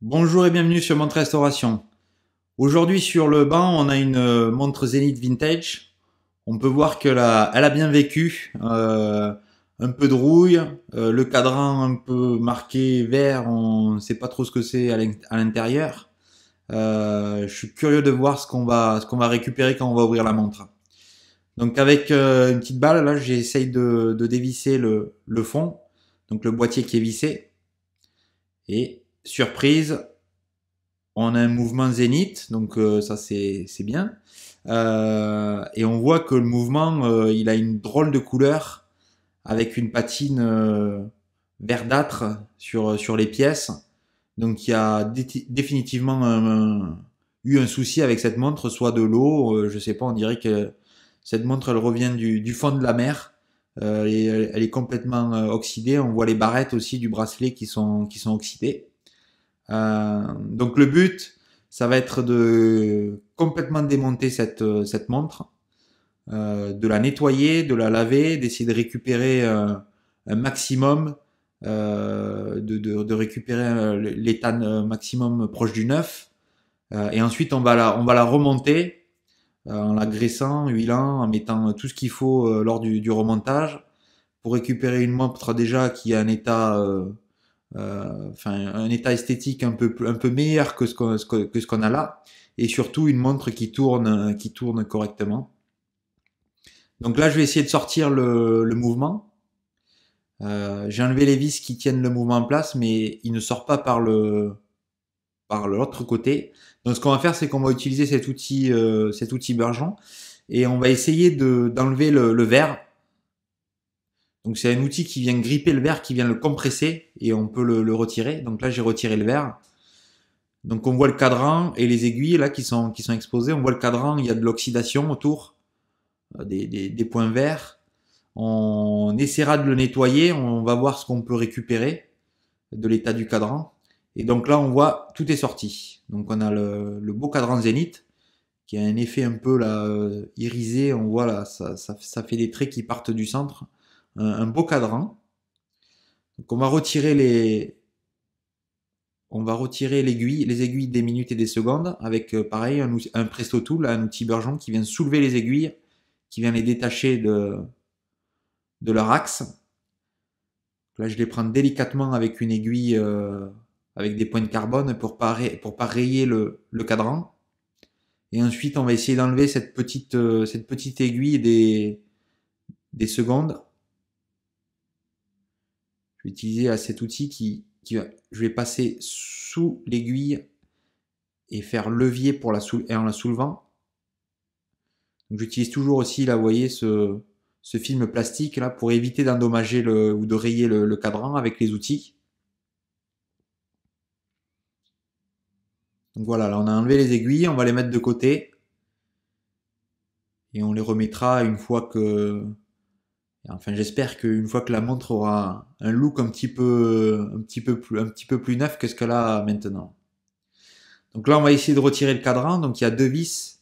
Bonjour et bienvenue sur Montre Restauration. Aujourd'hui sur le banc, on a une montre Zenith Vintage. On peut voir qu'elle a bien vécu. Un peu de rouille, le cadran un peu marqué vert, on ne sait pas trop ce que c'est à l'intérieur. Je suis curieux de voir ce qu'on va récupérer quand on va ouvrir la montre. Donc avec une petite balle, là j'essaye de dévisser le fond, donc le boîtier qui est vissé. Et surprise, on a un mouvement zénith, donc ça c'est bien. Et on voit que le mouvement, il a une drôle de couleur avec une patine verdâtre sur les pièces. Donc il y a définitivement eu un souci avec cette montre, soit de l'eau, je sais pas, on dirait que cette montre elle revient du fond de la mer. Elle est complètement oxydée. On voit les barrettes aussi du bracelet qui sont oxydées. Donc le but, ça va être de complètement démonter cette montre, de la nettoyer, de la laver, d'essayer de récupérer un maximum, de récupérer l'état maximum proche du neuf. Et ensuite, on va la remonter en la graissant, huilant, en mettant tout ce qu'il faut lors du remontage pour récupérer une montre déjà qui a un état un état esthétique un peu meilleur que ce qu'on a là, et surtout une montre qui tourne correctement. Donc là, je vais essayer de sortir le mouvement. J'ai enlevé les vis qui tiennent le mouvement en place, mais il ne sort pas par l'autre côté. Donc ce qu'on va faire, c'est qu'on va utiliser cet outil Burgeon, et on va essayer d'enlever le verre. Donc c'est un outil qui vient gripper le verre, qui vient le compresser, et on peut le retirer. Donc là, j'ai retiré le verre. Donc on voit le cadran et les aiguilles là qui sont exposées. On voit le cadran, il y a de l'oxydation autour, des points verts. On essaiera de le nettoyer, on va voir ce qu'on peut récupérer de l'état du cadran. Et donc là on voit tout est sorti. Donc on a le beau cadran Zénith qui a un effet un peu là irisé. On voit là ça fait des traits qui partent du centre. Un beau cadran. Donc on va retirer les aiguilles des minutes et des secondes avec pareil un Presto Tool, un outil Burgeon qui vient soulever les aiguilles, qui vient les détacher de leur axe. Là, je les prends délicatement avec une aiguille avec des points de carbone pour pas rayer le cadran. Et ensuite, on va essayer d'enlever cette petite aiguille des secondes. Je vais utiliser cet outil je vais passer sous l'aiguille et faire levier et en la soulevant. Donc j'utilise toujours aussi là, vous voyez, ce film plastique là pour éviter d'endommager ou de rayer le cadran avec les outils. Donc voilà, là on a enlevé les aiguilles, on va les mettre de côté et on les remettra une fois que, enfin j'espère qu'une fois que la montre aura un look un petit peu plus neuf que ce qu'elle a maintenant. Donc là on va essayer de retirer le cadran. Donc il y a deux vis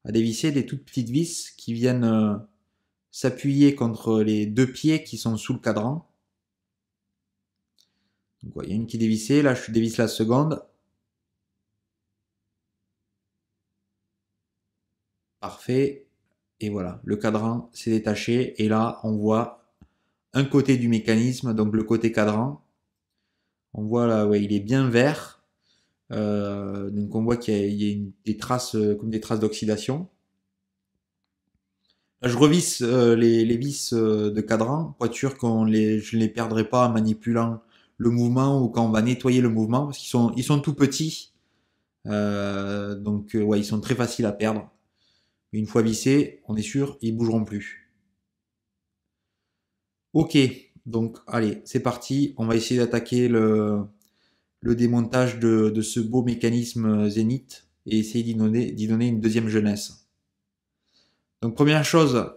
à dévisser, des toutes petites vis qui viennent s'appuyer contre les deux pieds qui sont sous le cadran. Donc, il y a une qui est dévissée, là je dévisse la seconde. Parfait. Et voilà, le cadran s'est détaché. Et là, on voit un côté du mécanisme, donc le côté cadran. On voit là, ouais, il est bien vert. Donc on voit qu'il y a des traces, comme des traces d'oxydation. Là, je revisse les vis de cadran pour être sûr je ne les perdrai pas en manipulant le mouvement ou quand on va nettoyer le mouvement, parce qu'ils sont tout petits. Donc ouais, ils sont très faciles à perdre. Une fois vissés, on est sûr, ils bougeront plus. Ok, donc allez, c'est parti. On va essayer d'attaquer le démontage de ce beau mécanisme Zénith et essayer d'y donner une deuxième jeunesse. Donc première chose,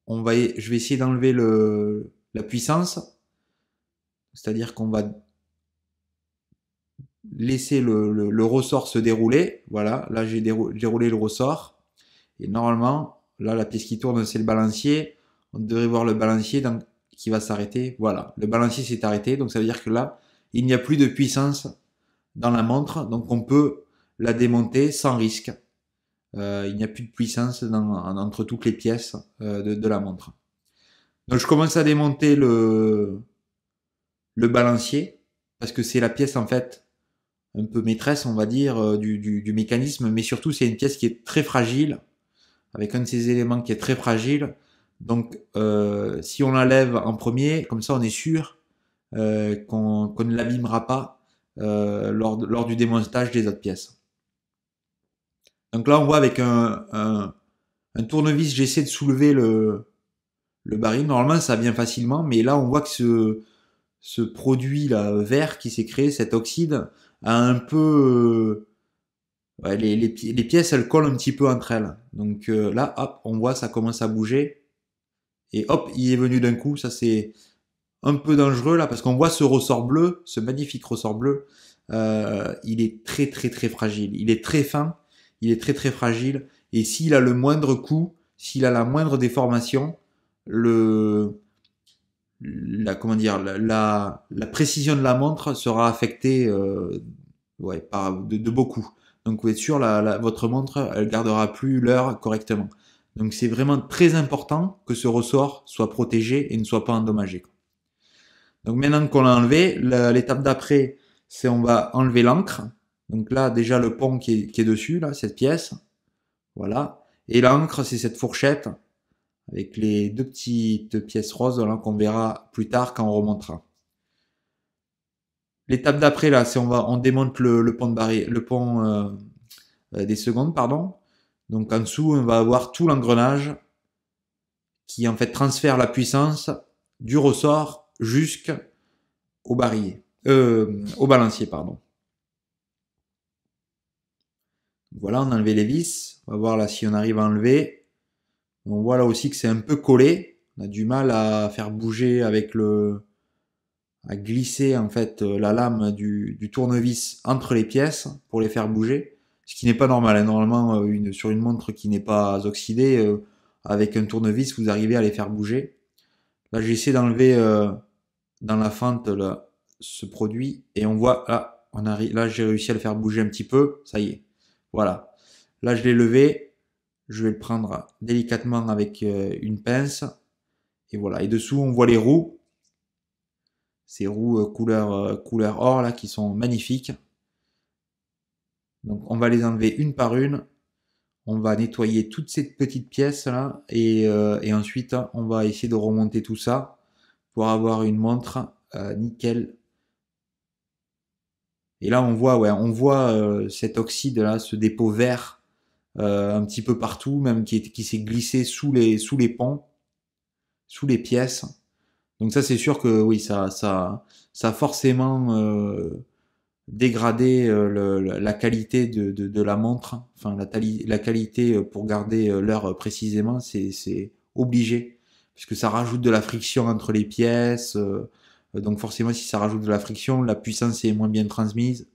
je vais essayer d'enlever la puissance, c'est-à-dire qu'on va laisser le ressort se dérouler. Voilà, là j'ai déroulé le ressort. Et normalement, là la pièce qui tourne c'est le balancier. On devrait voir le balancier qui va s'arrêter. Voilà, le balancier s'est arrêté, donc ça veut dire que là, il n'y a plus de puissance dans la montre, donc on peut la démonter sans risque. Il n'y a plus de puissance entre toutes les pièces de la montre. Donc je commence à démonter le balancier, parce que c'est la pièce en fait un peu maîtresse, on va dire, du mécanisme, mais surtout c'est une pièce qui est très fragile, avec un de ces éléments qui est très fragile. Donc si on la lève en premier, comme ça on est sûr qu'on ne l'abîmera pas lors du démontage des autres pièces. Donc là on voit avec un tournevis, j'essaie de soulever le baril. Normalement ça vient facilement, mais là on voit que ce produit là vert qui s'est créé, cet oxyde, a un peu ouais, les pièces elles collent un petit peu entre elles. Donc là hop, on voit ça commence à bouger et hop, il est venu d'un coup. Ça c'est un peu dangereux là parce qu'on voit ce ressort bleu, ce magnifique ressort bleu. Il est très très très fragile. Il est très fin, il est très très fragile. Et s'il a le moindre coup, s'il a la moindre déformation, comment dire, la précision de la montre sera affectée ouais, de beaucoup. Donc vous êtes sûr, votre montre, elle gardera plus l'heure correctement. Donc c'est vraiment très important que ce ressort soit protégé et ne soit pas endommagé. Donc maintenant qu'on l'a enlevé, l'étape d'après, c'est on va enlever l'encre. Donc là déjà le pont qui est dessus, là, cette pièce. Voilà. Et l'encre, c'est cette fourchette avec les deux petites pièces roses là qu'on verra plus tard quand on remontera. L'étape d'après là, c'est on démonte le pont de barrière, le pont des secondes, pardon. Donc en dessous, on va avoir tout l'engrenage qui en fait transfère la puissance du ressort jusqu'au barillet, au balancier, pardon. Voilà, on a enlevé les vis. On va voir là si on arrive à enlever. On voit là aussi que c'est un peu collé. On a du mal à faire bouger avec à glisser en fait la lame du tournevis entre les pièces pour les faire bouger. Ce qui n'est pas normal. Hein. Normalement, sur une montre qui n'est pas oxydée, avec un tournevis, vous arrivez à les faire bouger. Là, j'ai essayé d'enlever dans la fente là, ce produit et on voit là, là j'ai réussi à le faire bouger un petit peu. Ça y est. Voilà. Là, je l'ai levé. Je vais le prendre délicatement avec une pince. Et voilà. Et dessous, on voit les roues. Ces roues couleur or là qui sont magnifiques. Donc, on va les enlever une par une. On va nettoyer toutes ces petites pièces là. Et ensuite, on va essayer de remonter tout ça pour avoir une montre nickel. Et là, on voit, ouais, on voit cet oxyde là, ce dépôt vert un petit peu partout, même qui s'est glissé sous les ponts, sous les pièces. Donc ça, c'est sûr que oui, ça a forcément dégradé la qualité de la montre. Enfin, la qualité pour garder l'heure précisément, c'est obligé, puisque ça rajoute de la friction entre les pièces. Donc forcément, si ça rajoute de la friction, la puissance est moins bien transmise.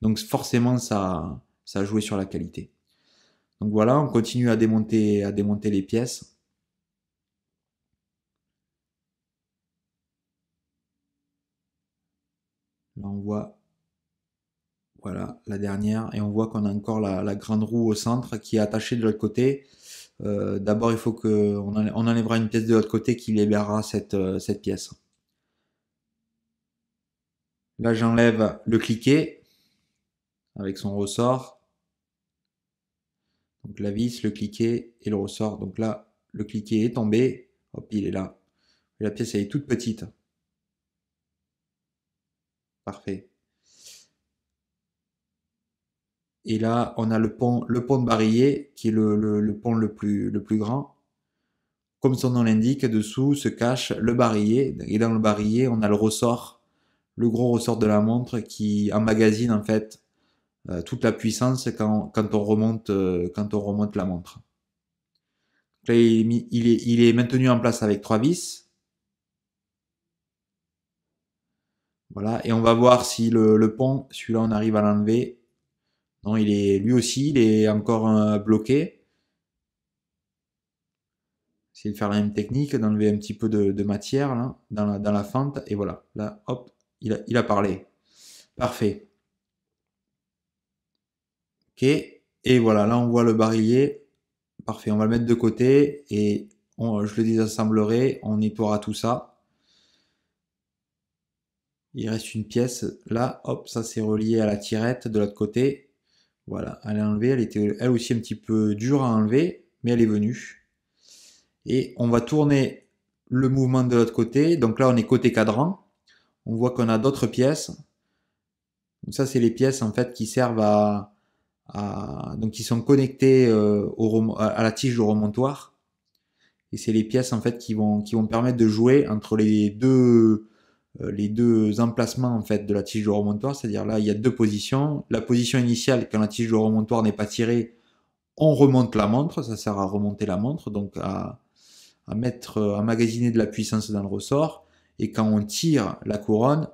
Donc forcément, ça a joué sur la qualité. Donc voilà, on continue à démonter les pièces. Là, on voit, voilà, la dernière, et on voit qu'on a encore la grande roue au centre qui est attachée de l'autre côté. D'abord, il faut qu'on enlèvera une pièce de l'autre côté qui libérera cette pièce. Là, j'enlève le cliquet avec son ressort. Donc la vis, le cliquet et le ressort. Donc là, le cliquet est tombé. Hop, il est là. Et la pièce, elle est toute petite. Parfait. Et là, on a le pont de barillet qui est le pont le plus grand. Comme son nom l'indique, dessous se cache le barillet. Et dans le barillet, on a le ressort, le gros ressort de la montre qui emmagasine en fait toute la puissance quand on remonte la montre. Là, il est maintenu en place avec 3 vis. Voilà, et on va voir si le pont, celui-là, on arrive à l'enlever. Non, lui aussi, il est encore bloqué. Essayer de faire la même technique, d'enlever un petit peu de matière là, dans la fente, et voilà. Là, hop, il a parlé. Parfait. Ok. Et voilà, là on voit le barillet. Parfait, on va le mettre de côté et je le désassemblerai, on nettoiera tout ça. Il reste une pièce là, hop, ça c'est relié à la tirette de l'autre côté. Voilà, elle est enlevée, elle était elle aussi un petit peu dure à enlever, mais elle est venue. Et on va tourner le mouvement de l'autre côté. Donc là on est côté cadran. On voit qu'on a d'autres pièces. Donc ça c'est les pièces en fait qui servent donc qui sont connectées à la tige de remontoir. Et c'est les pièces en fait qui vont permettre de jouer entre les deux emplacements en fait de la tige de remontoir, c'est-à-dire là il y a deux positions. La position initiale, quand la tige de remontoir n'est pas tirée, on remonte la montre, ça sert à remonter la montre, donc à magasiner de la puissance dans le ressort. Et quand on tire la couronne,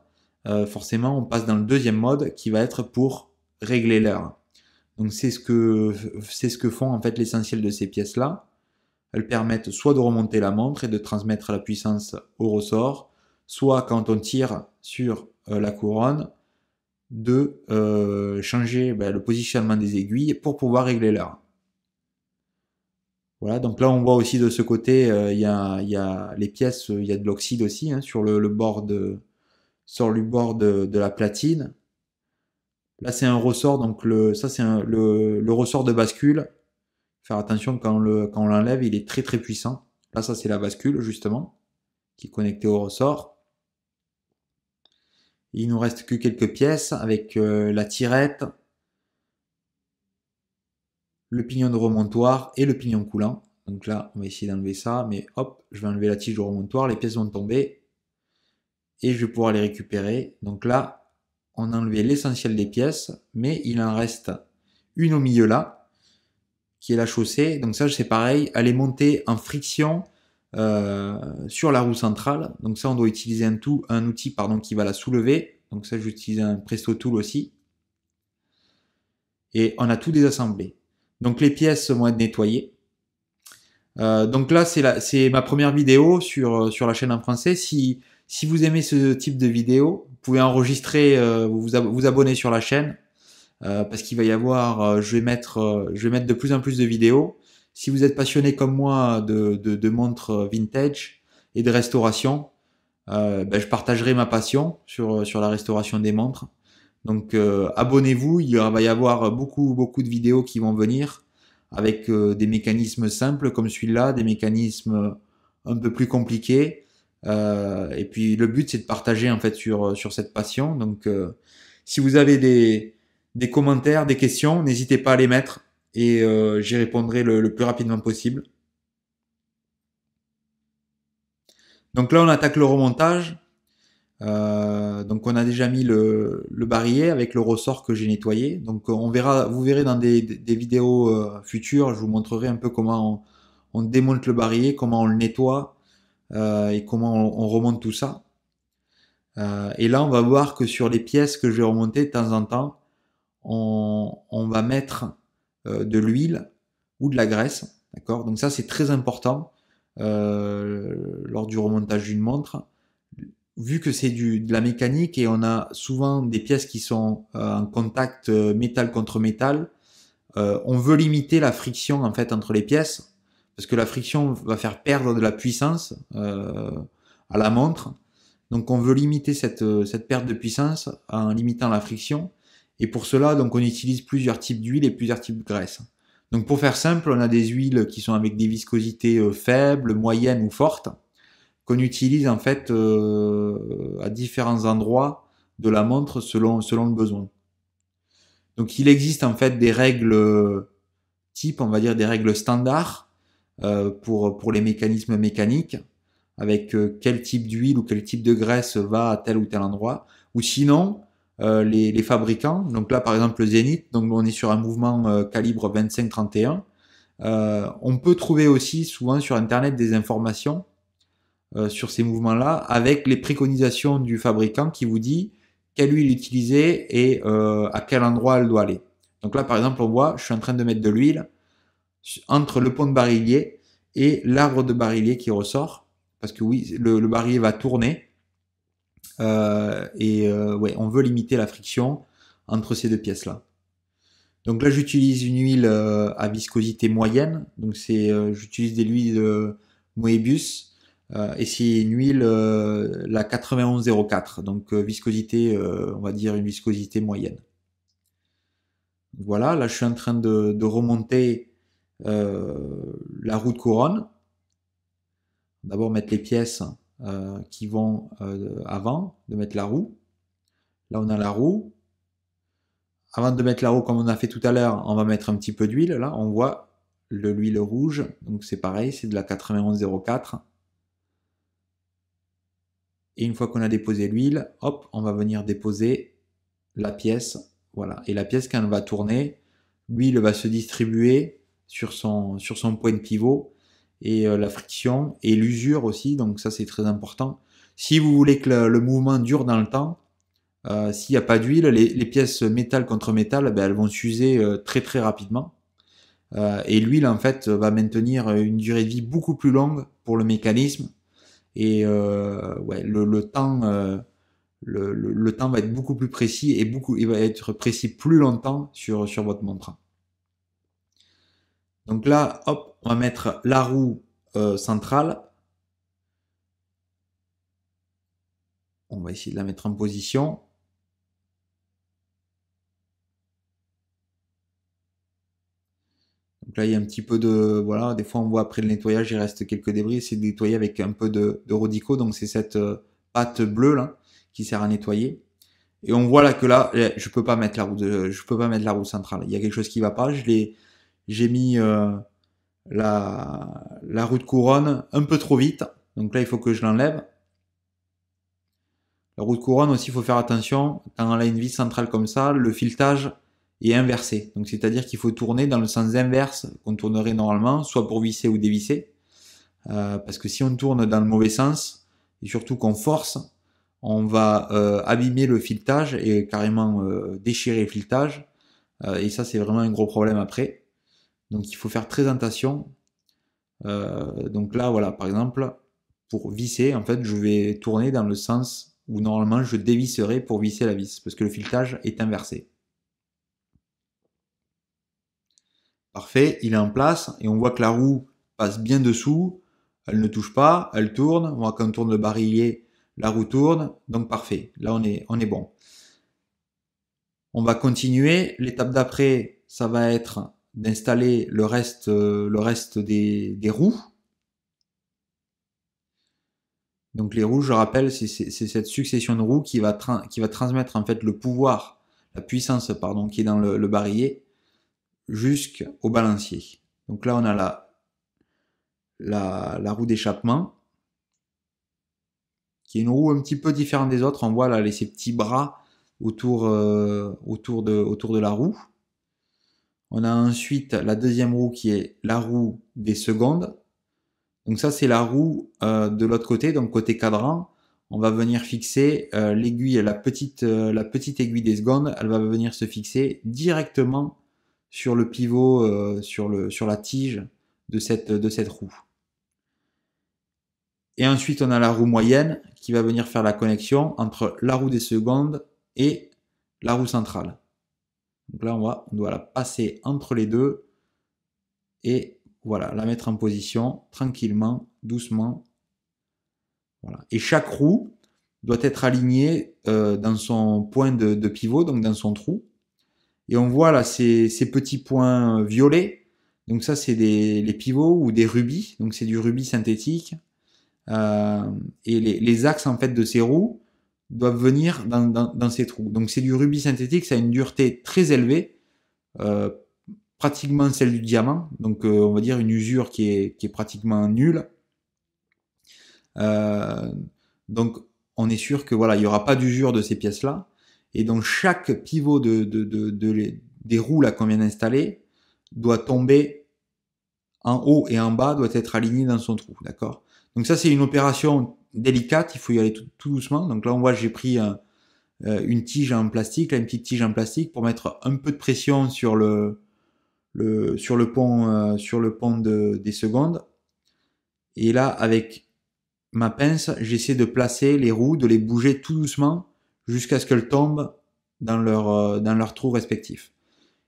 forcément on passe dans le deuxième mode qui va être pour régler l'heure. Donc c'est ce que font en fait l'essentiel de ces pièces là. Elles permettent soit de remonter la montre et de transmettre la puissance au ressort, soit quand on tire sur la couronne, de changer le positionnement des aiguilles pour pouvoir régler l'heure. Voilà, donc là on voit aussi de ce côté, il y a les pièces, il y a de l'oxyde aussi sur le bord de la platine. Là c'est un ressort, donc ça c'est le ressort de bascule. Faire attention quand on l'enlève, il est très très puissant. Là ça c'est la bascule justement, qui est connectée au ressort. Il nous reste que quelques pièces avec la tirette, le pignon de remontoir et le pignon coulant. Donc là, on va essayer d'enlever ça, mais hop, je vais enlever la tige de remontoir, les pièces vont tomber et je vais pouvoir les récupérer. Donc là, on a enlevé l'essentiel des pièces, mais il en reste une au milieu là, qui est la chaussée. Donc ça, c'est pareil, elle est montée en friction sur la roue centrale. Donc ça, on doit utiliser un outil qui va la soulever. Donc ça, j'utilise un Presto Tool aussi. Et on a tout désassemblé. Donc les pièces vont être nettoyées. Donc là, c'est ma première vidéo sur la chaîne en français. Si vous aimez ce type de vidéo, vous pouvez enregistrer, vous abonner sur la chaîne parce qu'il va y avoir, je vais mettre de plus en plus de vidéos. Si vous êtes passionné comme moi de montres vintage et de restauration, je partagerai ma passion sur la restauration des montres. Donc abonnez-vous, il va y avoir beaucoup de vidéos qui vont venir avec des mécanismes simples comme celui-là, des mécanismes un peu plus compliqués. Et puis le but c'est de partager en fait sur cette passion. Donc si vous avez des commentaires, des questions, n'hésitez pas à les mettre et j'y répondrai le plus rapidement possible. Donc là on attaque le remontage. Donc on a déjà mis le barillet avec le ressort que j'ai nettoyé. Donc vous verrez dans des vidéos futures, je vous montrerai un peu comment on démonte le barillet, comment on le nettoie et comment on remonte tout ça. Et là on va voir que sur les pièces que je vais remonter de temps en temps, on va mettre de l'huile ou de la graisse. D'accord. Donc ça c'est très important lors du remontage d'une montre. Vu que c'est de la mécanique et on a souvent des pièces qui sont en contact métal contre métal, on veut limiter la friction en fait entre les pièces parce que la friction va faire perdre de la puissance à la montre. Donc on veut limiter cette perte de puissance en limitant la friction. Et pour cela, donc on utilise plusieurs types d'huile et plusieurs types de graisse. Donc pour faire simple, on a des huiles qui sont avec des viscosités faibles, moyennes ou fortes, qu'on utilise en fait à différents endroits de la montre selon le besoin. Donc il existe en fait des règles types, on va dire des règles standards pour les mécanismes mécaniques, avec quel type d'huile ou quel type de graisse va à tel ou tel endroit. Ou sinon, les fabricants, donc là par exemple le Zenith, donc on est sur un mouvement calibre 25-31, on peut trouver aussi souvent sur internet des informations sur ces mouvements-là, avec les préconisations du fabricant qui vous dit quelle huile utiliser et à quel endroit elle doit aller. Donc là, par exemple, on voit, je suis en train de mettre de l'huile entre le pont de barillet et l'arbre de barillet qui ressort, parce que oui, le barillet va tourner, ouais, on veut limiter la friction entre ces deux pièces-là. Donc là, j'utilise une huile à viscosité moyenne. Donc j'utilise des huiles Moebius. Et c'est une huile, la 9104. Donc viscosité, on va dire une viscosité moyenne. Voilà, là je suis en train de remonter la roue de couronne. D'abord mettre les pièces qui vont avant de mettre la roue. Là on a la roue. Avant de mettre la roue comme on a fait tout à l'heure, on va mettre un petit peu d'huile. Là on voit l'huile rouge. Donc c'est pareil, c'est de la 9104. Et une fois qu'on a déposé l'huile, hop, on va venir déposer la pièce. Voilà. Et la pièce, quand elle va tourner, l'huile va se distribuer sur son point de pivot. Et la friction et l'usure aussi, donc ça c'est très important. Si vous voulez que le mouvement dure dans le temps, s'il n'y a pas d'huile, les pièces métal contre métal, ben, elles vont s'user très très rapidement. Et l'huile en fait va maintenir une durée de vie beaucoup plus longue pour le mécanisme. Et ouais, le temps le temps va être beaucoup plus précis et il va être précis plus longtemps sur votre montre. Donc là, hop, on va mettre la roue centrale. On va essayer de la mettre en position. Donc là, il y a un petit peu de... Voilà, des fois on voit après le nettoyage, il reste quelques débris. C'est nettoyé avec un peu de Rodico. Donc c'est cette pâte bleue là qui sert à nettoyer. Et on voit là que là, je peux pas mettre la roue centrale. Il y a quelque chose qui va pas. J'ai mis la roue de couronne un peu trop vite. Donc là, il faut que je l'enlève. La roue de couronne aussi, il faut faire attention. Quand elle a une vis centrale comme ça, le filetage est inversé. Donc c'est-à-dire qu'il faut tourner dans le sens inverse qu'on tournerait normalement, soit pour visser ou dévisser. Parce que si on tourne dans le mauvais sens, et surtout qu'on force, on va abîmer le filetage et carrément déchirer le filetage. Et ça, c'est vraiment un gros problème après. Donc il faut faire très attention. Donc là, voilà, par exemple, pour visser, en fait, je vais tourner dans le sens où normalement je dévisserai pour visser la vis, parce que le filetage est inversé. Parfait, il est en place, et on voit que la roue passe bien dessous, elle ne touche pas, elle tourne, on voit quand on tourne le barillet, la roue tourne, donc parfait, là on est bon. On va continuer, l'étape d'après, ça va être d'installer le reste des roues. Donc les roues, je rappelle, c'est cette succession de roues qui va transmettre en fait le pouvoir, la puissance pardon, qui est dans le barillet jusqu'au balancier. Donc là on a la roue d'échappement qui est une roue un petit peu différente des autres. On voit là ces petits bras autour de la roue. On a ensuite la deuxième roue qui est la roue des secondes. Donc ça c'est la roue de l'autre côté, donc côté cadran. On va venir fixer l'aiguille, la petite aiguille des secondes, elle va venir se fixer directement sur le pivot, sur la tige de cette roue. Et ensuite on a la roue moyenne qui va venir faire la connexion entre la roue des secondes et la roue centrale. Donc là on doit la passer entre les deux et voilà, la mettre en position tranquillement, doucement. Voilà. Et chaque roue doit être alignée dans son point de pivot, donc dans son trou. Et on voit là ces petits points violets. Donc ça c'est les pivots ou des rubis. Donc c'est du rubis synthétique. Et les axes en fait de ces roues doivent venir dans ces trous. Donc c'est du rubis synthétique, ça a une dureté très élevée, pratiquement celle du diamant. Donc on va dire une usure qui est pratiquement nulle. Donc on est sûr que voilà, il n'y aura pas d'usure de ces pièces-là. Et donc chaque pivot des roues là qu'on vient d'installer doit tomber en haut et en bas, doit être aligné dans son trou, d'accord? Donc ça c'est une opération délicate, il faut y aller tout doucement. Donc là on voit j'ai pris une tige en plastique, là, une petite tige en plastique pour mettre un peu de pression sur le pont des secondes. Et là avec ma pince, j'essaie de placer les roues, de les bouger tout doucement jusqu'à ce qu'elles tombent dans leur trou respectif.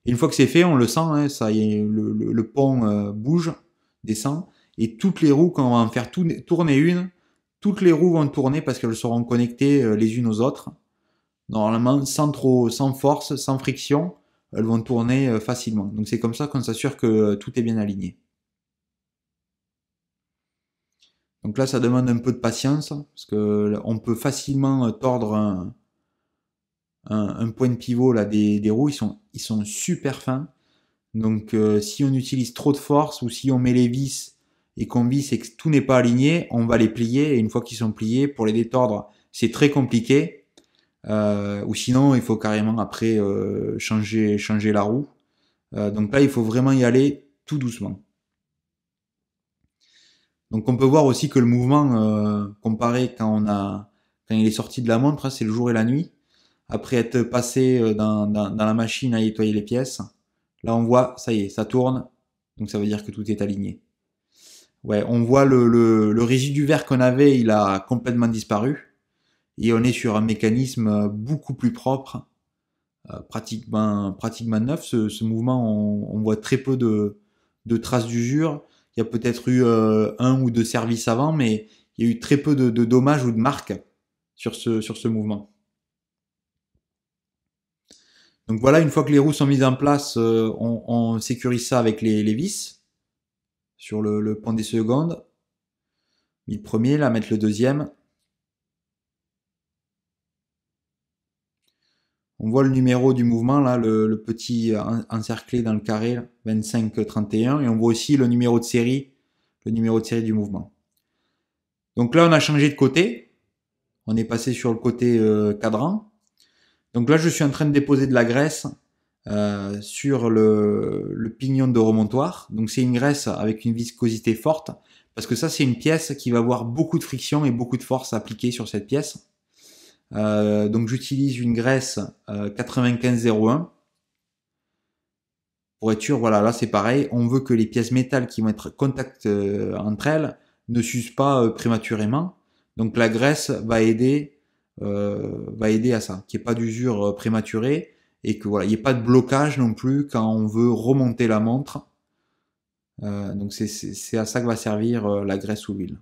Et une fois que c'est fait, on le sent, hein, ça y est, le pont bouge, descend, et toutes les roues, quand on va en faire tourner une, toutes les roues vont tourner parce qu'elles seront connectées les unes aux autres. Normalement, sans force, sans friction, elles vont tourner facilement. Donc c'est comme ça qu'on s'assure que tout est bien aligné. Donc là, ça demande un peu de patience, parce que on peut facilement tordre un point de pivot là, des roues, ils sont super fins. Donc si on utilise trop de force ou si on met les vis et qu'on visse et que tout n'est pas aligné, on va les plier, et une fois qu'ils sont pliés, pour les détordre, c'est très compliqué. Ou sinon, il faut carrément après changer la roue. Donc là, il faut vraiment y aller tout doucement. Donc on peut voir aussi que le mouvement, comparé quand il est sorti de la montre, hein, c'est le jour et la nuit. Après être passé dans la machine à nettoyer les pièces, là on voit, ça y est, ça tourne. Donc ça veut dire que tout est aligné. Ouais, on voit le résidu vert qu'on avait, il a complètement disparu. Et on est sur un mécanisme beaucoup plus propre, pratiquement neuf. Ce mouvement, on voit très peu de traces d'usure. Il y a peut-être eu un ou deux services avant, mais il y a eu très peu de dommages ou de marques sur ce mouvement. Donc voilà, une fois que les roues sont mises en place, on sécurise ça avec les vis sur le pont des secondes. Mis le premier, là, mettre le deuxième. On voit le numéro du mouvement, là, le petit encerclé dans le carré, 2531, et on voit aussi le numéro de série du mouvement. Donc là, on a changé de côté. On est passé sur le côté cadran. Donc là, je suis en train de déposer de la graisse sur le pignon de remontoir. Donc c'est une graisse avec une viscosité forte, parce que ça, c'est une pièce qui va avoir beaucoup de friction et beaucoup de force appliquée sur cette pièce. Donc j'utilise une graisse 9501. Pour être sûr, voilà, là c'est pareil, on veut que les pièces métal qui vont être contact entre elles ne s'usent pas prématurément. Donc la graisse va aider à ça, qu'il n'y ait pas d'usure prématurée et que voilà, il n'y ait pas de blocage non plus quand on veut remonter la montre. Donc c'est à ça que va servir la graisse ou l'huile.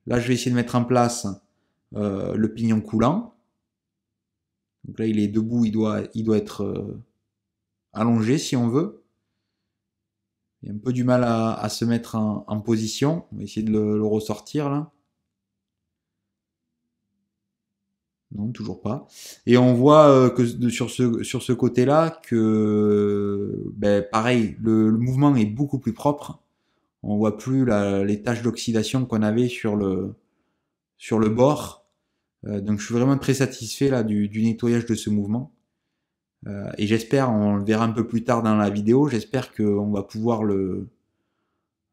Là, je vais essayer de mettre en place le pignon coulant. Donc là, il est debout, il doit être allongé si on veut. Il y a un peu du mal à se mettre en position. On va essayer de le ressortir là. Non, toujours pas. Et on voit que sur ce côté-là que, ben, pareil, le mouvement est beaucoup plus propre. On voit plus les taches d'oxydation qu'on avait sur le bord. Donc je suis vraiment très satisfait là du nettoyage de ce mouvement. Et j'espère, on le verra un peu plus tard dans la vidéo, j'espère qu'on va pouvoir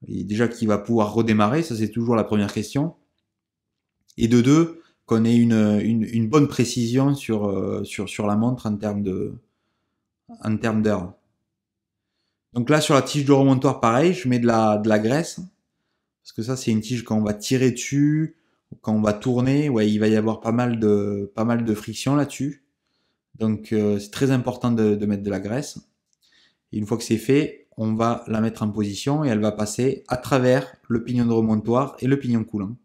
déjà qu'il va pouvoir redémarrer, ça c'est toujours la première question. Et de deux, qu'on ait une bonne précision sur la montre en termes d'heure. Donc là, sur la tige de remontoir, pareil, je mets de la graisse. Parce que ça, c'est une tige quand on va tirer dessus, quand on va tourner, ouais, il va y avoir pas mal de friction là-dessus. Donc c'est très important de mettre de la graisse. Et une fois que c'est fait, on va la mettre en position et elle va passer à travers le pignon de remontoir et le pignon coulant.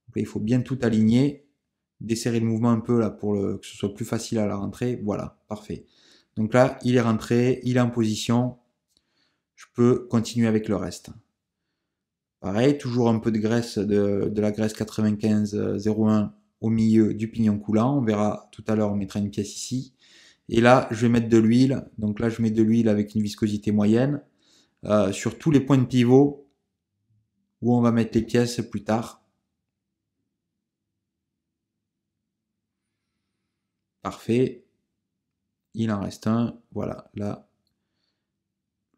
Donc là, il faut bien tout aligner, desserrer le mouvement un peu là pour que ce soit plus facile à la rentrée. Voilà, parfait. Donc là, il est rentré, il est en position. Je peux continuer avec le reste. Pareil, toujours un peu de graisse, de la graisse 9501 au milieu du pignon coulant. On verra tout à l'heure, on mettra une pièce ici. Et là, je vais mettre de l'huile. Donc là, je mets de l'huile avec une viscosité moyenne sur tous les points de pivot où on va mettre les pièces plus tard. Parfait. Il en reste un. Voilà, là,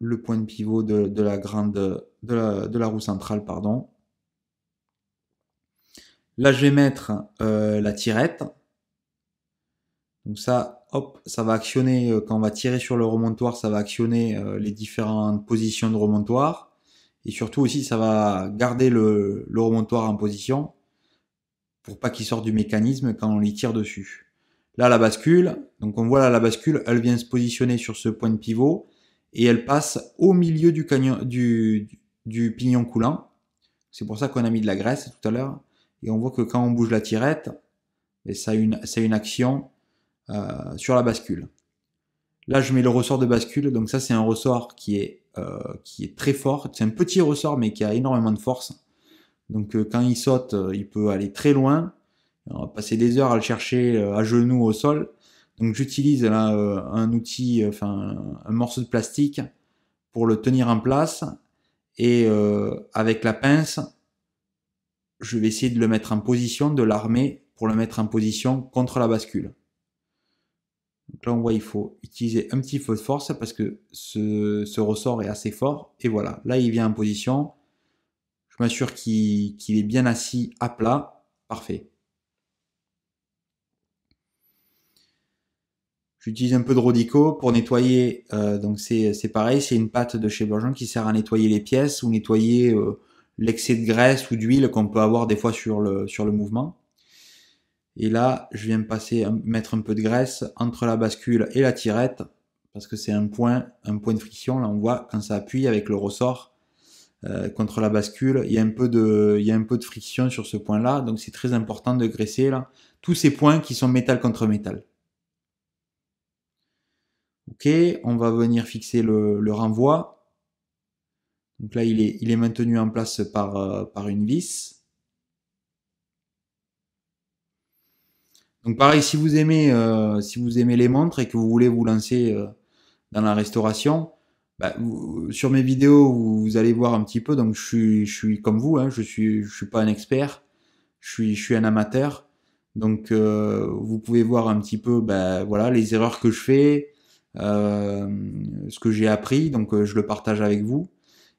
le point de pivot de la roue centrale, pardon. Là, je vais mettre la tirette. Donc ça, hop, ça va actionner, quand on va tirer sur le remontoir, ça va actionner les différentes positions de remontoir. Et surtout aussi, ça va garder le remontoir en position pour pas qu'il sorte du mécanisme quand on y tire dessus. Là, la bascule, donc on voit là la bascule, elle vient se positionner sur ce point de pivot et elle passe au milieu du pignon coulant. C'est pour ça qu'on a mis de la graisse tout à l'heure. Et on voit que quand on bouge la tirette, ça a une action sur la bascule. Là, je mets le ressort de bascule. Donc ça, c'est un ressort qui est très fort. C'est un petit ressort, mais qui a énormément de force. Donc quand il saute, il peut aller très loin. On va passer des heures à le chercher à genoux au sol. Donc j'utilise là un outil, enfin un morceau de plastique pour le tenir en place. Et avec la pince, je vais essayer de le mettre en position, de l'armer pour le mettre en position contre la bascule. Donc là, on voit il faut utiliser un petit peu de force parce que ce ressort est assez fort. Et voilà, là, il vient en position. Je m'assure qu'il est bien assis à plat. Parfait. J'utilise un peu de Rodico pour nettoyer. Donc c'est pareil, c'est une pâte de chez Bourgeon qui sert à nettoyer les pièces ou nettoyer l'excès de graisse ou d'huile qu'on peut avoir des fois sur le mouvement. Et là, je viens mettre un peu de graisse entre la bascule et la tirette parce que c'est un point de friction. Là, on voit quand ça appuie avec le ressort contre la bascule, il y a un peu de friction sur ce point-là. Donc c'est très important de graisser là tous ces points qui sont métal contre métal. Ok, on va venir fixer le renvoi. Donc là, il est maintenu en place par une vis. Donc pareil, si vous aimez les montres et que vous voulez vous lancer dans la restauration, sur mes vidéos, vous allez voir un petit peu. Donc je suis comme vous, hein, je suis pas un expert, je suis un amateur. Donc vous pouvez voir un petit peu, voilà, les erreurs que je fais, ce que j'ai appris. Donc je le partage avec vous.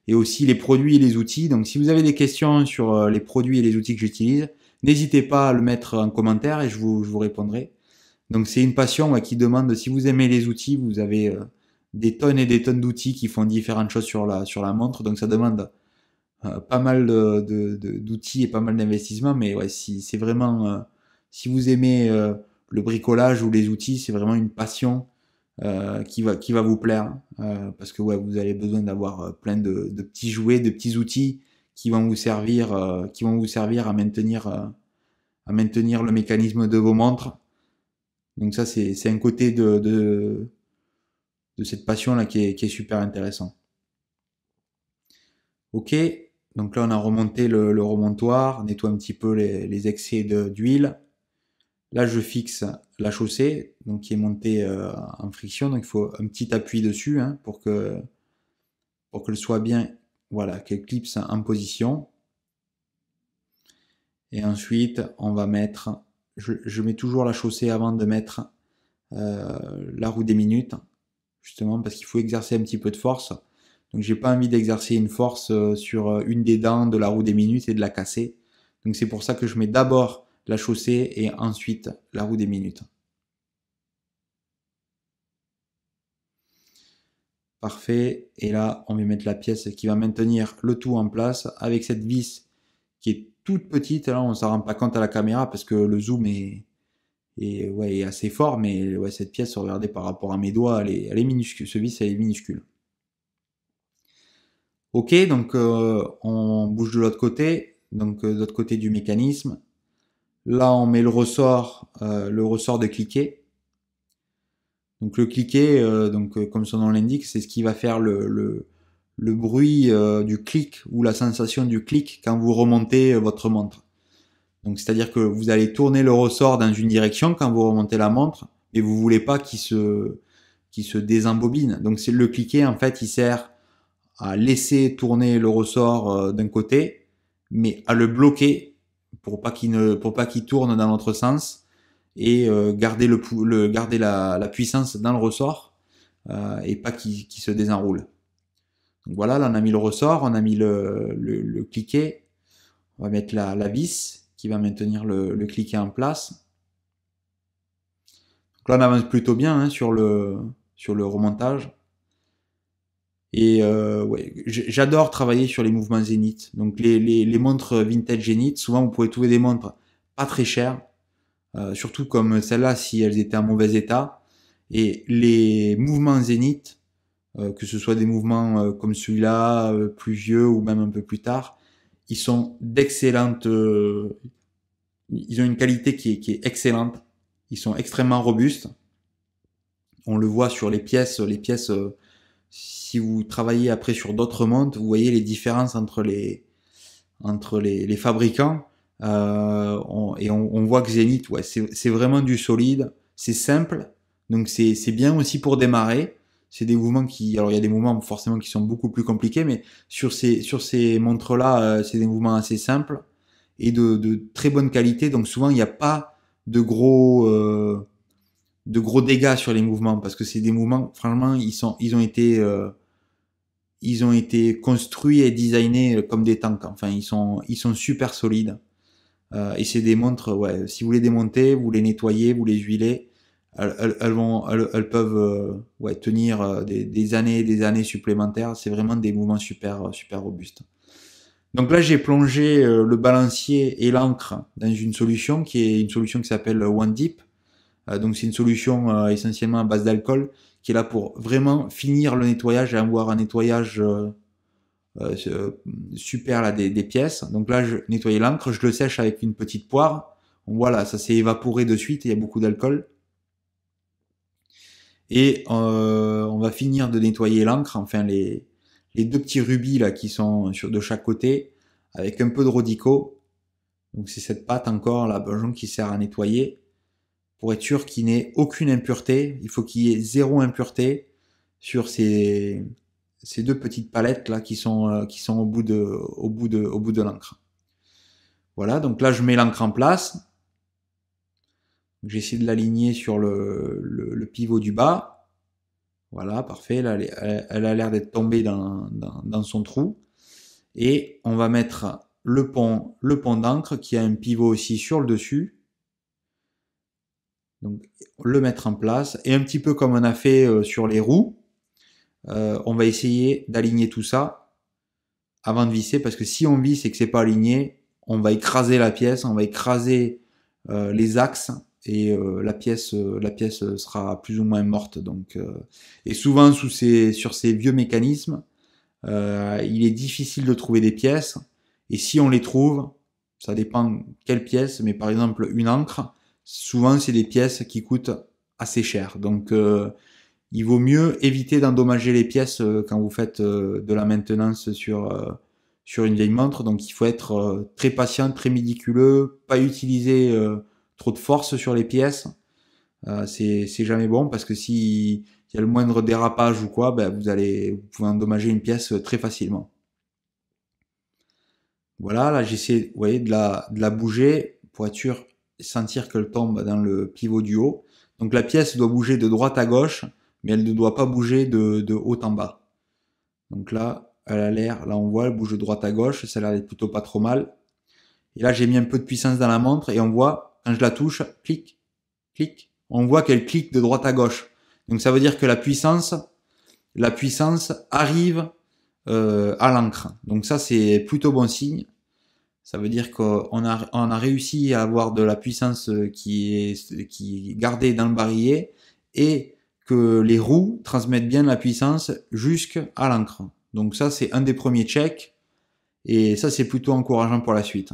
Et aussi les produits et les outils. Donc si vous avez des questions sur les produits et les outils que j'utilise, n'hésitez pas à le mettre en commentaire et je vous répondrai. Donc c'est une passion qui demande, si vous aimez les outils, vous avez des tonnes et des tonnes d'outils qui font différentes choses sur la montre. Donc ça demande pas mal d'outils et pas mal d'investissements. Mais ouais, si c'est vraiment, si vous aimez le bricolage ou les outils, c'est vraiment une passion qui va vous plaire parce que ouais, vous avez besoin d'avoir plein de petits jouets, de petits outils qui vont vous servir à maintenir le mécanisme de vos montres. Donc ça c'est un côté de cette passion là qui est super intéressant. Ok, donc là on a remonté le remontoir, nettoie un petit peu les excès d'huile. Là, je fixe la chaussée, donc qui est montée en friction, donc il faut un petit appui dessus hein, pour qu'elle soit bien, voilà, qu'elle clipse en position. Et ensuite, on va mettre, je mets toujours la chaussée avant de mettre la roue des minutes, justement parce qu'il faut exercer un petit peu de force. Donc j'ai pas envie d'exercer une force sur une des dents de la roue des minutes et de la casser. Donc c'est pour ça que je mets d'abord la chaussée et ensuite la roue des minutes. Parfait. Et là, on va mettre la pièce qui va maintenir le tout en place avec cette vis qui est toute petite. Là, on ne s'en rend pas compte à la caméra parce que le zoom est assez fort. Mais ouais, cette pièce, regardez par rapport à mes doigts, elle est minuscule. Ce vis, elle est minuscule. Ok, donc on bouge de l'autre côté. Donc de l'autre côté du mécanisme. Là, on met le ressort de cliquet. Donc le cliquet, comme son nom l'indique, c'est ce qui va faire le bruit du clic ou la sensation du clic quand vous remontez votre montre. Donc c'est-à-dire que vous allez tourner le ressort dans une direction quand vous remontez la montre, mais vous voulez pas qu'il se désembobine. Donc c'est le cliquet en fait, il sert à laisser tourner le ressort d'un côté, mais à le bloquer pour pas qu'il tourne dans l'autre sens et garder la puissance dans le ressort et pas qu'il se désenroule. Donc voilà, là on a mis le ressort, on a mis le cliquet, on va mettre la vis qui va maintenir le cliquet en place. Donc là on avance plutôt bien hein, sur le remontage. Et ouais, j'adore travailler sur les mouvements zénith. Donc les montres vintage zénith, souvent vous pouvez trouver des montres pas très chères, surtout comme celle-là si elles étaient en mauvais état. Et les mouvements zénith, que ce soit des mouvements comme celui-là, plus vieux ou même un peu plus tard, ils sont d'excellentes, ils ont une qualité qui est excellente. Ils sont extrêmement robustes. On le voit sur les pièces, si vous travaillez après sur d'autres montres, vous voyez les différences entre les fabricants. On voit que Zenith, ouais, c'est vraiment du solide, c'est simple, donc c'est bien aussi pour démarrer. C'est des mouvements alors il y a des mouvements forcément qui sont beaucoup plus compliqués, mais sur ces montres-là, c'est des mouvements assez simples et de très bonne qualité. Donc souvent il n'y a pas de gros dégâts sur les mouvements parce que c'est des mouvements, franchement, ils ont été construits et designés comme des tanks. Enfin, ils sont super solides. Et c'est des montres, ouais, si vous les démontez, vous les nettoyez, vous les huilez, elles peuvent ouais, tenir des années et des années supplémentaires. C'est vraiment des mouvements super robustes. Donc là, j'ai plongé le balancier et l'encre dans une solution qui est une solution qui s'appelle One Deep. Donc c'est une solution essentiellement à base d'alcool qui est là pour vraiment finir le nettoyage et avoir un nettoyage super là des pièces. Donc là, je nettoyais l'encre, je le sèche avec une petite poire. Donc voilà, ça s'est évaporé de suite, il y a beaucoup d'alcool. Et on va finir de nettoyer l'encre, enfin les deux petits rubis là qui sont de chaque côté, avec un peu de Rodico. Donc c'est cette pâte encore, la bonjon qui sert à nettoyer. Pour être sûr qu'il n'ait aucune impureté, il faut qu'il y ait zéro impureté sur ces deux petites palettes là qui sont au bout de l'encre. Voilà, donc là je mets l'encre en place. J'essaie de l'aligner sur le pivot du bas. Voilà, parfait. Là, elle a l'air d'être tombée dans son trou. Et on va mettre le pont d'encre qui a un pivot aussi sur le dessus. Donc le mettre en place. Et un petit peu comme on a fait sur les roues, on va essayer d'aligner tout ça avant de visser, parce que si on visse et que c'est pas aligné, on va écraser la pièce, on va écraser les axes et la pièce sera plus ou moins morte. Donc, et souvent sur ces vieux mécanismes, il est difficile de trouver des pièces. Et si on les trouve, ça dépend quelle pièce, mais par exemple une encre, souvent c'est des pièces qui coûtent assez cher. Donc il vaut mieux éviter d'endommager les pièces quand vous faites de la maintenance sur une vieille montre. Donc il faut être très patient, très méticuleux, pas utiliser trop de force sur les pièces. C'est jamais bon parce que si il y a le moindre dérapage ou quoi, ben vous pouvez endommager une pièce très facilement. Voilà, là j'essaie, vous voyez, de la bouger pour être sûr, sentir qu'elle tombe dans le pivot du haut. Donc la pièce doit bouger de droite à gauche, mais elle ne doit pas bouger de haut en bas. Donc là, elle a l'air, là on voit, elle bouge de droite à gauche, ça a l'air plutôt pas trop mal. Et là j'ai mis un peu de puissance dans la montre et on voit, quand je la touche, clic, clic, on voit qu'elle clique de droite à gauche. Donc ça veut dire que la puissance arrive à l'encre. Donc ça c'est plutôt bon signe. Ça veut dire qu'on a réussi à avoir de la puissance qui est gardée dans le barillet et que les roues transmettent bien la puissance jusqu'à l'encre. Donc ça c'est un des premiers checks et ça c'est plutôt encourageant pour la suite.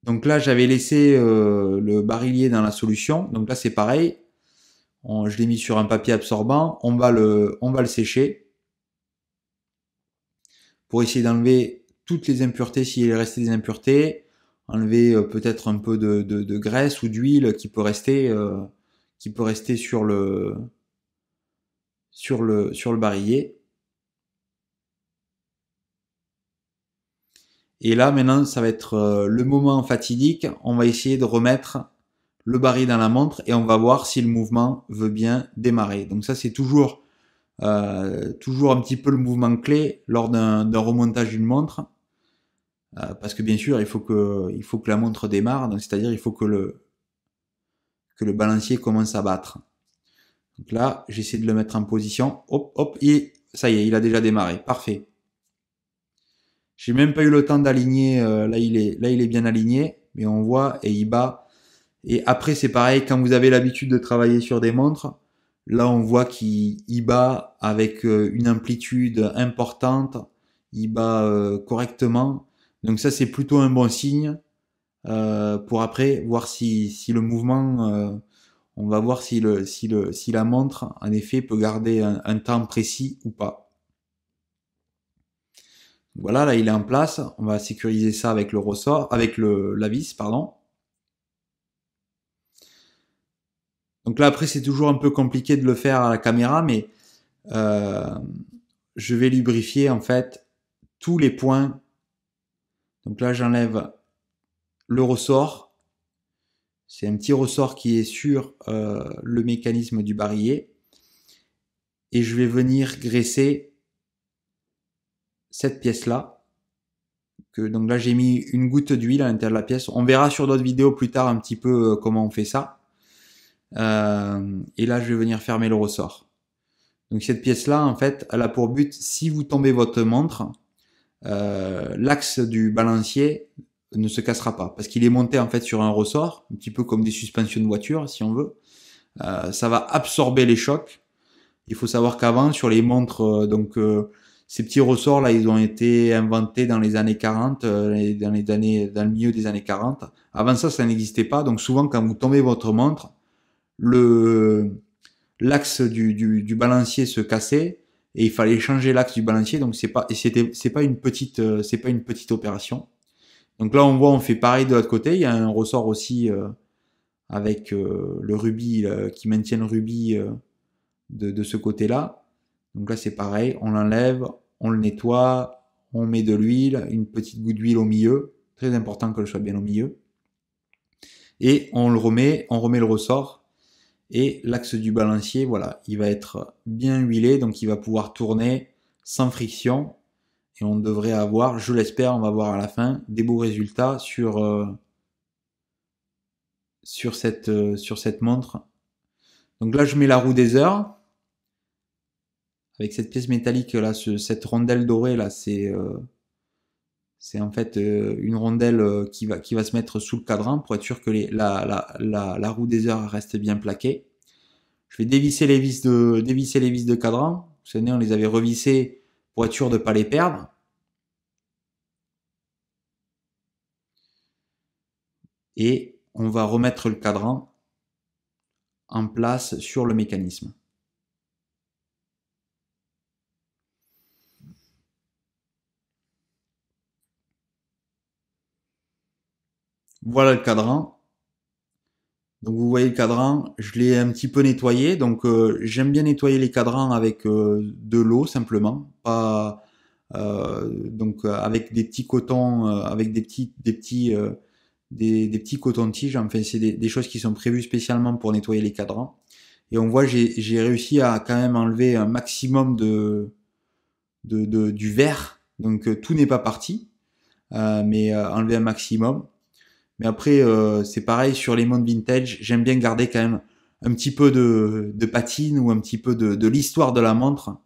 Donc là j'avais laissé le barillet dans la solution. Donc là c'est pareil. Je l'ai mis sur un papier absorbant. On va le sécher pour essayer d'enlever toutes les impuretés s'il est resté des impuretés, enlever peut-être un peu de graisse ou d'huile qui peut rester sur le barillet. Et là maintenant ça va être le moment fatidique, on va essayer de remettre le barillet dans la montre et on va voir si le mouvement veut bien démarrer. Donc ça c'est toujours un petit peu le mouvement clé lors d'un remontage d'une montre. Parce que bien sûr, il faut que la montre démarre, donc c'est-à-dire il faut que le balancier commence à battre. Donc là, j'essaie de le mettre en position. Hop, hop, et ça y est, il a déjà démarré. Parfait. J'ai même pas eu le temps d'aligner. Là, il est bien aligné. mais on voit et il bat. Et après, c'est pareil, quand vous avez l'habitude de travailler sur des montres, là, on voit qu'il bat avec une amplitude importante, il bat correctement. Donc ça, c'est plutôt un bon signe pour après voir si le mouvement, on va voir si la montre, en effet, peut garder un temps précis ou pas. Voilà, là, il est en place. On va sécuriser ça avec le ressort, avec la vis, pardon. Donc là, après, c'est toujours un peu compliqué de le faire à la caméra, mais je vais lubrifier en fait tous les points. Donc là, j'enlève le ressort. C'est un petit ressort qui est sur le mécanisme du barillet. Et je vais venir graisser cette pièce-là. Donc là, j'ai mis une goutte d'huile à l'intérieur de la pièce. On verra sur d'autres vidéos plus tard un petit peu comment on fait ça. Et là, je vais venir fermer le ressort. Donc cette pièce-là, en fait, elle a pour but, si vous tombez votre montre, l'axe du balancier ne se cassera pas parce qu'il est monté en fait sur un ressort, un petit peu comme des suspensions de voiture si on veut. Ça va absorber les chocs. Il faut savoir qu'avant sur les montres, ces petits ressorts là, ils ont été inventés dans les années 40, dans le milieu des années 40. Avant ça, ça n'existait pas. Donc souvent quand vous tombez votre montre, l'axe du balancier se cassait et il fallait changer l'axe du balancier. Donc c'est pas une petite opération. Donc là, on voit, on fait pareil de l'autre côté. Il y a un ressort aussi avec le rubis qui maintient le rubis de ce côté-là. Donc là, c'est pareil. On l'enlève, on le nettoie, on met de l'huile, une petite goutte d'huile au milieu. Très important qu'elle soit bien au milieu. Et on remet le ressort. Et l'axe du balancier, voilà, il va être bien huilé, donc il va pouvoir tourner sans friction. Et on devrait avoir, je l'espère, on va voir à la fin, des beaux résultats sur cette montre. Donc là, je mets la roue des heures. Avec cette pièce métallique là, cette rondelle dorée là, c'est en fait une rondelle qui va se mettre sous le cadran pour être sûr que la roue des heures reste bien plaquée. Je vais dévisser les vis de cadran. Vous savez, on les avait revissées pour être sûr de ne pas les perdre. Et on va remettre le cadran en place sur le mécanisme. Voilà le cadran. Donc vous voyez le cadran, je l'ai un petit peu nettoyé. Donc j'aime bien nettoyer les cadrans avec de l'eau simplement, pas avec des petits cotons, avec des petits cotons-tiges. Enfin c'est des choses qui sont prévues spécialement pour nettoyer les cadrans. Et on voit j'ai réussi à quand même enlever un maximum du verre. Donc tout n'est pas parti, mais enlever un maximum. Mais après, c'est pareil sur les montres vintage, j'aime bien garder quand même un petit peu de patine ou un petit peu de l'histoire de la montre.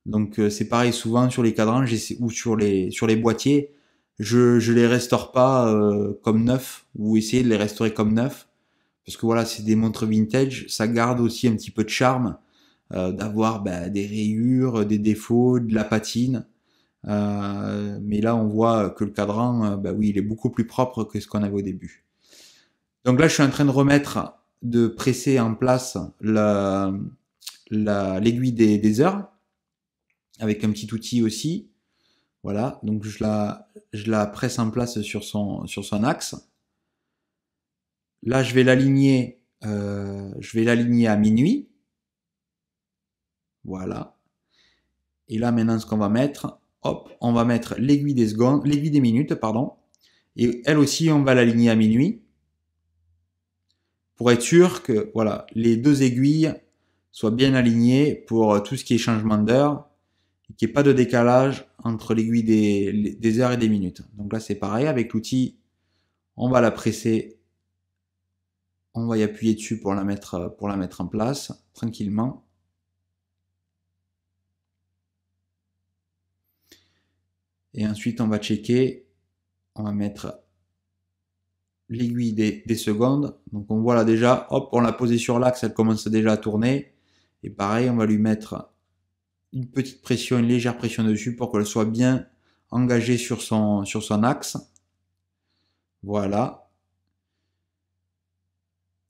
Donc c'est pareil souvent sur les cadrans ou sur les boîtiers, je les restaure pas comme neufs ou essayer de les restaurer comme neufs parce que voilà, c'est des montres vintage, ça garde aussi un petit peu de charme d'avoir des rayures, des défauts, de la patine. Mais là, on voit que le cadran, oui, il est beaucoup plus propre que ce qu'on avait au début. Donc là, je suis en train de presser en place l'aiguille des heures avec un petit outil aussi. Voilà, donc je la presse en place sur son axe. Là, je vais l'aligner à minuit. Voilà. Et là, maintenant, ce qu'on va mettre, hop, on va mettre l'aiguille des minutes, pardon. Et elle aussi, on va l'aligner à minuit pour être sûr que voilà, les deux aiguilles soient bien alignées pour tout ce qui est changement d'heure, qu'il n'y ait pas de décalage entre l'aiguille des heures et des minutes. Donc là, c'est pareil, avec l'outil, on va la presser, on va y appuyer dessus pour la mettre en place tranquillement. Et ensuite, on va checker, on va mettre l'aiguille des secondes. Donc on voit là déjà, hop, on l'a posée sur l'axe, elle commence déjà à tourner. Et pareil, on va lui mettre une petite pression, une légère pression dessus pour qu'elle soit bien engagée sur son axe. Voilà.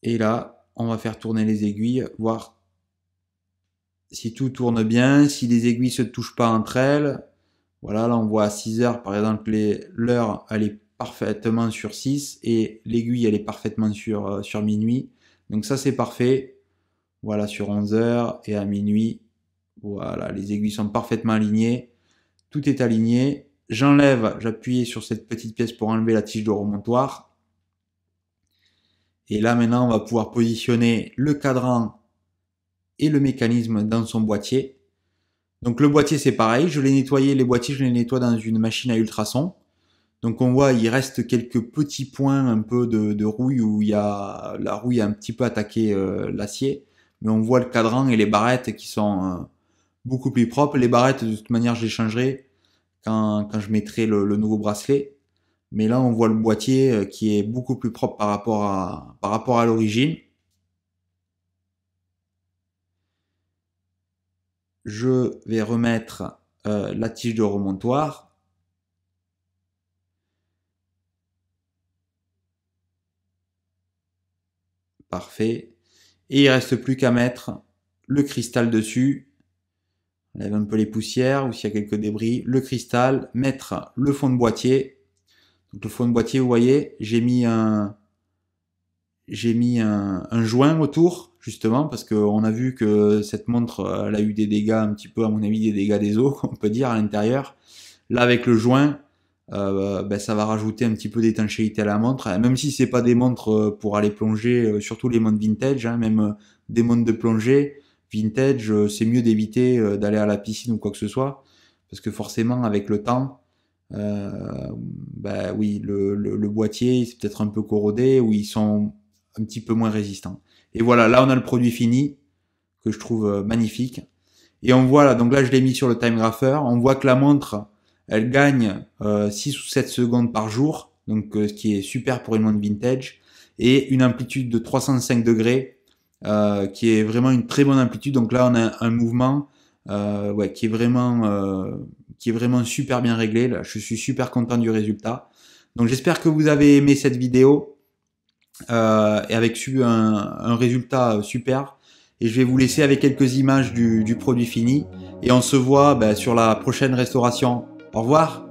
Et là, on va faire tourner les aiguilles, voir si tout tourne bien, si les aiguilles se touchent pas entre elles. Voilà, là on voit à 6 heures, par exemple, l'heure elle est parfaitement sur 6 et l'aiguille elle est parfaitement sur minuit. Donc ça c'est parfait. Voilà, sur 11 heures et à minuit. Voilà, les aiguilles sont parfaitement alignées. Tout est aligné. J'enlève, j'appuie sur cette petite pièce pour enlever la tige de remontoir. Et là maintenant on va pouvoir positionner le cadran et le mécanisme dans son boîtier. Donc le boîtier c'est pareil, je l'ai nettoyé, les boîtiers je les nettoie dans une machine à ultrasons. Donc on voit il reste quelques petits points un peu de rouille où la rouille a un petit peu attaqué l'acier. Mais on voit le cadran et les barrettes qui sont beaucoup plus propres. Les barrettes de toute manière je les changerai quand je mettrai le nouveau bracelet. Mais là on voit le boîtier qui est beaucoup plus propre par rapport à l'origine. Je vais remettre la tige de remontoir. Parfait. Et il reste plus qu'à mettre le cristal dessus. On lève un peu les poussières ou s'il y a quelques débris. Le cristal, mettre le fond de boîtier. Donc le fond de boîtier, vous voyez, j'ai mis un joint autour, justement, parce qu'on a vu que cette montre, elle a eu des dégâts un petit peu, à mon avis, des dégâts des eaux, on peut dire, à l'intérieur. Là, avec le joint, ça va rajouter un petit peu d'étanchéité à la montre, même si c'est pas des montres pour aller plonger, surtout les montres vintage, hein, même des montres de plongée vintage, c'est mieux d'éviter d'aller à la piscine ou quoi que ce soit, parce que forcément, avec le temps, oui, le boîtier, c'est peut-être un peu corrodé, ou ils sont un petit peu moins résistants. Et voilà, là on a le produit fini, que je trouve magnifique. Et on voit là, donc là je l'ai mis sur le time grapher, on voit que la montre, elle gagne 6 ou 7 secondes par jour, donc ce qui est super pour une montre vintage, et une amplitude de 305 degrés, qui est vraiment une très bonne amplitude. Donc là on a un mouvement qui est vraiment super bien réglé. Là, je suis super content du résultat. Donc j'espère que vous avez aimé cette vidéo et avec un résultat super. Et je vais vous laisser avec quelques images du produit fini. Et on se voit sur la prochaine restauration. Au revoir.